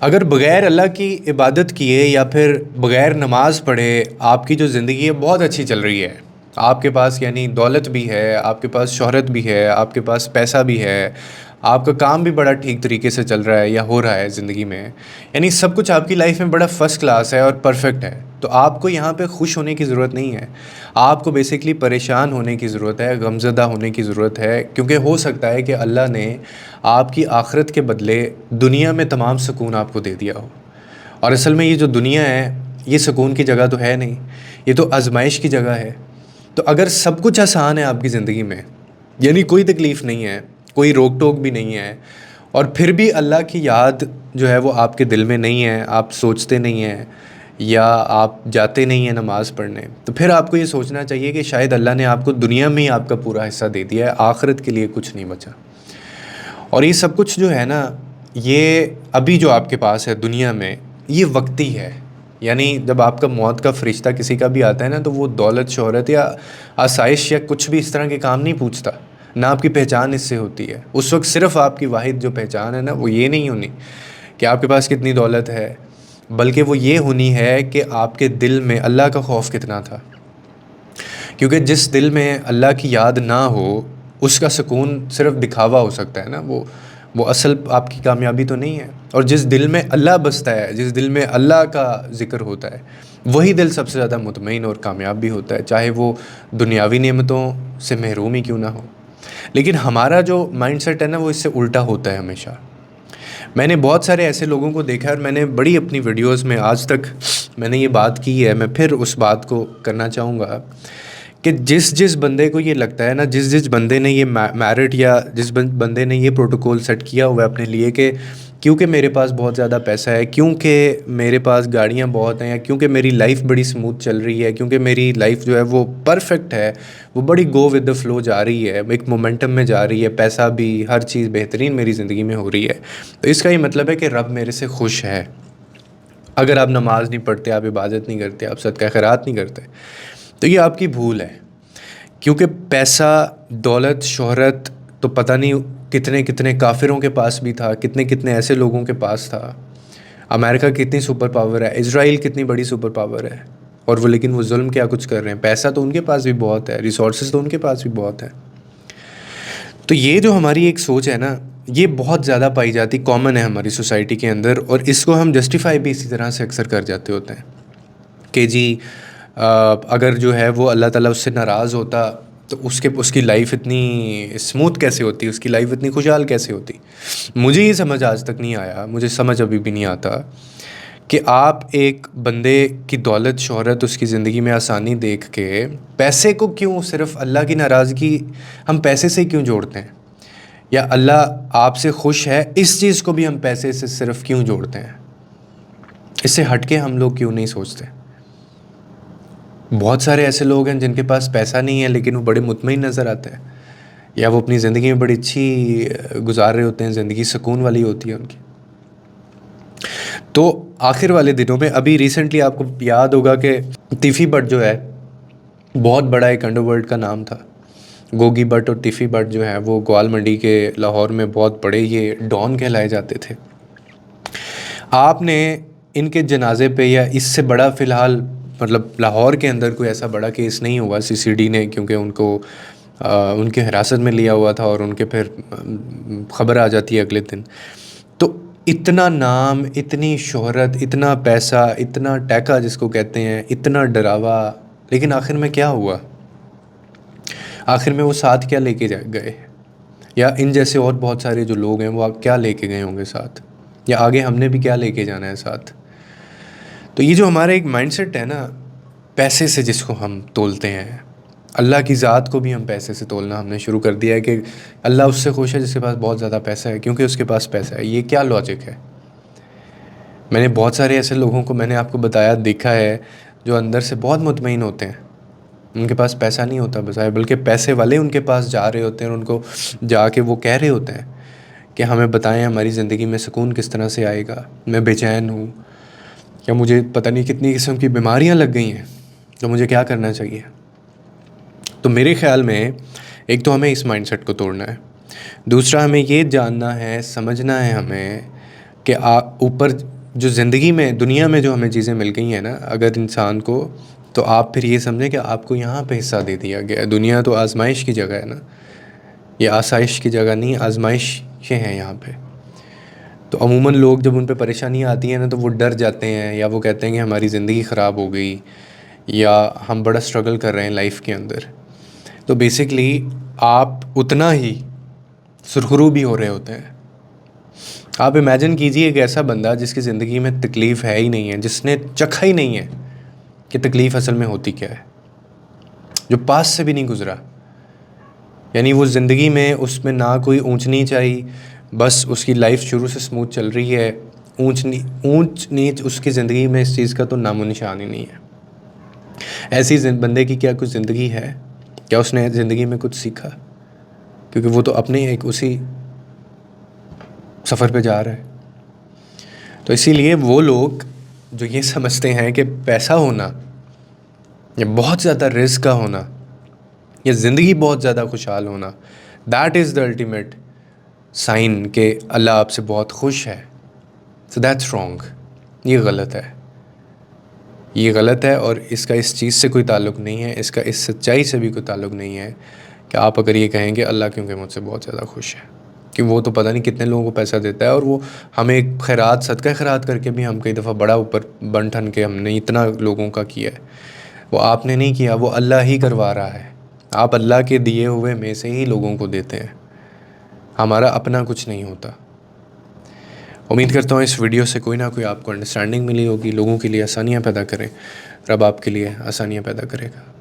اگر بغیر اللہ کی عبادت کیے یا پھر بغیر نماز پڑھے آپ کی جو زندگی ہے بہت اچھی چل رہی ہے، آپ کے پاس یعنی دولت بھی ہے، آپ کے پاس شہرت بھی ہے، آپ کے پاس پیسہ بھی ہے، آپ کا کام بھی بڑا ٹھیک طریقے سے چل رہا ہے یا ہو رہا ہے زندگی میں، یعنی سب کچھ آپ کی لائف میں بڑا فرسٹ کلاس ہے اور پرفیکٹ ہے، تو آپ کو یہاں پہ خوش ہونے کی ضرورت نہیں ہے، آپ کو بیسیکلی پریشان ہونے کی ضرورت ہے، غمزدہ ہونے کی ضرورت ہے، کیونکہ ہو سکتا ہے کہ اللہ نے آپ کی آخرت کے بدلے دنیا میں تمام سکون آپ کو دے دیا ہو، اور اصل میں یہ جو دنیا ہے یہ سکون کی جگہ تو ہے نہیں، یہ تو آزمائش کی جگہ ہے۔ تو اگر سب کچھ آسان ہے آپ کی زندگی میں، یعنی کوئی تکلیف نہیں ہے، کوئی روک ٹوک بھی نہیں ہے، اور پھر بھی اللہ کی یاد جو ہے وہ آپ کے دل میں نہیں ہے، آپ سوچتے نہیں ہیں یا آپ جاتے نہیں ہیں نماز پڑھنے، تو پھر آپ کو یہ سوچنا چاہیے کہ شاید اللہ نے آپ کو دنیا میں ہی آپ کا پورا حصہ دے دیا ہے، آخرت کے لیے کچھ نہیں بچا۔ اور یہ سب کچھ جو ہے نا، یہ ابھی جو آپ کے پاس ہے دنیا میں، یہ وقتی ہے، یعنی جب آپ کا موت کا فرشتہ کسی کا بھی آتا ہے نا، تو وہ دولت، شہرت یا آسائش یا کچھ بھی اس طرح کے کام نہیں پوچھتا، نہ آپ کی پہچان اس سے ہوتی ہے۔ اس وقت صرف آپ کی واحد جو پہچان ہے نا، وہ یہ نہیں ہونی کہ آپ کے پاس کتنی دولت ہے، بلکہ وہ یہ ہونی ہے کہ آپ کے دل میں اللہ کا خوف کتنا تھا، کیونکہ جس دل میں اللہ کی یاد نہ ہو اس کا سکون صرف دکھاوا ہو سکتا ہے نا، وہ اصل آپ کی کامیابی تو نہیں ہے۔ اور جس دل میں اللہ بستا ہے، جس دل میں اللہ کا ذکر ہوتا ہے، وہی دل سب سے زیادہ مطمئن اور کامیاب بھی ہوتا ہے، چاہے وہ دنیاوی نعمتوں سے محروم ہی کیوں نہ ہو۔ لیکن ہمارا جو مائنڈ سیٹ ہے نا، وہ اس سے الٹا ہوتا ہے ہمیشہ۔ میں نے بہت سارے ایسے لوگوں کو دیکھا ہے، اور میں نے بڑی اپنی ویڈیوز میں آج تک میں نے یہ بات کی ہے، میں پھر اس بات کو کرنا چاہوں گا کہ جس بندے کو یہ لگتا ہے نا، جس بندے نے یہ میرٹ یا جس بندے نے یہ پروٹوکول سیٹ کیا ہوا ہے اپنے لیے کہ کیونکہ میرے پاس بہت زیادہ پیسہ ہے، کیونکہ میرے پاس گاڑیاں بہت ہیں، یا کیونکہ میری لائف بڑی سموتھ چل رہی ہے، کیونکہ میری لائف جو ہے وہ پرفیکٹ ہے، وہ بڑی گو ود دا فلو جا رہی ہے، ایک مومنٹم میں جا رہی ہے، پیسہ بھی، ہر چیز بہترین میری زندگی میں ہو رہی ہے، تو اس کا یہ مطلب ہے کہ رب میرے سے خوش ہے۔ اگر آپ نماز نہیں پڑھتے، آپ عبادت نہیں کرتے، آپ صدقہ خیرات نہیں کرتے، تو یہ آپ کی بھول ہے، کیونکہ پیسہ، دولت، شہرت تو پتہ نہیں کتنے کتنے کافروں کے پاس بھی تھا، کتنے کتنے ایسے لوگوں کے پاس تھا۔ امریکہ کتنی سپر پاور ہے، اسرائیل کتنی بڑی سپر پاور ہے، اور وہ لیکن وہ ظلم کیا کچھ کر رہے ہیں۔ پیسہ تو ان کے پاس بھی بہت ہے، ریسورسز تو ان کے پاس بھی بہت ہے۔ تو یہ جو ہماری ایک سوچ ہے نا، یہ بہت زیادہ پائی جاتی، کامن ہے ہماری سوسائٹی کے اندر، اور اس کو ہم جسٹیفائی بھی اسی طرح سے اکثر کر جاتے ہوتے ہیں کہ جی اگر جو ہے وہ اللہ تعالیٰ اس سے ناراض ہوتا تو اس کی لائف اتنی اسموتھ کیسے ہوتی، اس کی لائف اتنی خوشحال کیسے ہوتی۔ مجھے یہ سمجھ آج تک نہیں آیا، مجھے سمجھ ابھی بھی نہیں آتا کہ آپ ایک بندے کی دولت، شہرت، اس کی زندگی میں آسانی دیکھ کے پیسے کو کیوں صرف اللہ کی ناراضگی ہم پیسے سے کیوں جوڑتے ہیں، یا اللہ آپ سے خوش ہے اس چیز کو بھی ہم پیسے سے صرف کیوں جوڑتے ہیں، اس سے ہٹ کے ہم لوگ کیوں نہیں سوچتے۔ بہت سارے ایسے لوگ ہیں جن کے پاس پیسہ نہیں ہے لیکن وہ بڑے مطمئن نظر آتے ہیں، یا وہ اپنی زندگی میں بڑی اچھی گزار رہے ہوتے ہیں، زندگی سکون والی ہوتی ہے ان کی۔ تو آخر والے دنوں میں ابھی ریسنٹلی آپ کو یاد ہوگا کہ تیفی بٹ جو ہے بہت بڑا ایک انڈر ورلڈ کا نام تھا، گوگی بٹ اور تیفی بٹ جو ہے وہ گوال منڈی کے لاہور میں بہت بڑے یہ ڈان کہلائے جاتے تھے۔ آپ نے ان کے جنازے پہ، یا اس سے بڑا فی الحال مطلب لاہور کے اندر کوئی ایسا بڑا کیس نہیں ہوا سی سی ڈی نے، کیونکہ ان کو ان کے حراست میں لیا ہوا تھا، اور ان کے پھر خبر آ جاتی ہے اگلے دن۔ تو اتنا نام، اتنی شہرت، اتنا پیسہ، اتنا ٹیکا جس کو کہتے ہیں، اتنا ڈراوا، لیکن آخر میں کیا ہوا؟ آخر میں وہ ساتھ کیا لے کے گئے؟ یا ان جیسے اور بہت سارے جو لوگ ہیں وہ کیا لے کے گئے ہوں گے ساتھ، یا آگے ہم نے بھی کیا لے کے جانا ہے ساتھ؟ تو یہ جو ہمارا ایک مائنڈ سیٹ ہے نا، پیسے سے جس کو ہم تولتے ہیں، اللہ کی ذات کو بھی ہم پیسے سے تولنا ہم نے شروع کر دیا ہے کہ اللہ اس سے خوش ہے جس کے پاس بہت زیادہ پیسہ ہے، کیونکہ اس کے پاس پیسہ ہے۔ یہ کیا لاجک ہے؟ میں نے بہت سارے ایسے لوگوں کو، میں نے آپ کو بتایا، دیکھا ہے جو اندر سے بہت مطمئن ہوتے ہیں، ان کے پاس پیسہ نہیں ہوتا بظاہر، بلکہ پیسے والے ان کے پاس جا رہے ہوتے ہیں، اور ان کو جا کے وہ کہہ رہے ہوتے ہیں کہ ہمیں بتائیں ہماری زندگی میں سکون کس طرح سے آئے گا، میں بے چین ہوں، یا مجھے پتہ نہیں کتنی قسم کی بیماریاں لگ گئی ہیں، تو مجھے کیا کرنا چاہیے۔ تو میرے خیال میں ایک تو ہمیں اس مائنڈ سیٹ کو توڑنا ہے، دوسرا ہمیں یہ جاننا ہے، سمجھنا ہے ہمیں کہ اوپر جو زندگی میں دنیا میں جو ہمیں چیزیں مل گئی ہیں نا، اگر انسان کو، تو آپ پھر یہ سمجھیں کہ آپ کو یہاں پہ حصہ دے دیا گیا ہے. دنیا تو آزمائش کی جگہ ہے نا، یہ آسائش کی جگہ نہیں، آزمائشیں ہیں یہاں پہ. تو عموماً لوگ جب ان پہ پریشانیاں آتی ہیں نا تو وہ ڈر جاتے ہیں، یا وہ کہتے ہیں کہ ہماری زندگی خراب ہو گئی، یا ہم بڑا اسٹرگل کر رہے ہیں لائف کے اندر. تو بیسکلی آپ اتنا ہی سرخرو بھی ہو رہے ہوتے ہیں. آپ امیجن کیجئے ایک ایسا بندہ جس کی زندگی میں تکلیف ہے ہی نہیں ہے، جس نے چکھا ہی نہیں ہے کہ تکلیف اصل میں ہوتی کیا ہے، جو پاس سے بھی نہیں گزرا. یعنی وہ زندگی میں اس میں نہ کوئی اونچ نیچ آئی، بس اس کی لائف شروع سے سموتھ چل رہی ہے. اونچ نیچ اس کی زندگی میں اس چیز کا تو نام و نشان ہی نہیں ہے. ایسی بندے کی کیا کچھ زندگی ہے؟ کیا اس نے زندگی میں کچھ سیکھا؟ کیونکہ وہ تو اپنے ایک اسی سفر پہ جا رہا ہے. تو اسی لیے وہ لوگ جو یہ سمجھتے ہیں کہ پیسہ ہونا یا بہت زیادہ رزق کا ہونا یا زندگی بہت زیادہ خوشحال ہونا، that is the ultimate sign کہ اللہ آپ سے بہت خوش ہے. So that's wrong. یہ غلط ہے، یہ غلط ہے. اور اس کا اس چیز سے کوئی تعلق نہیں ہے، اس کا اس سچائی سے بھی کوئی تعلق نہیں ہے کہ آپ اگر یہ کہیں کہ اللہ کیونکہ مجھ سے بہت زیادہ خوش ہے، کہ وہ تو پتہ نہیں کتنے لوگوں کو پیسہ دیتا ہے، اور وہ ہمیں خیرات صدقہ خیرات کر کے بھی ہم کئی دفعہ بڑا اوپر بن ٹھن کے ہم نے اتنا لوگوں کا کیا ہے. وہ آپ نے نہیں کیا، وہ اللہ ہی کروا رہا ہے. آپ اللہ کے دیے ہوئے میں سے ہی لوگوں کو دیتے ہیں، ہمارا اپنا کچھ نہیں ہوتا. امید کرتا ہوں اس ویڈیو سے کوئی نہ کوئی آپ کو انڈرسٹینڈنگ ملی ہوگی. لوگوں کے لیے آسانیاں پیدا کریں، رب آپ کے لیے آسانیاں پیدا کرے گا.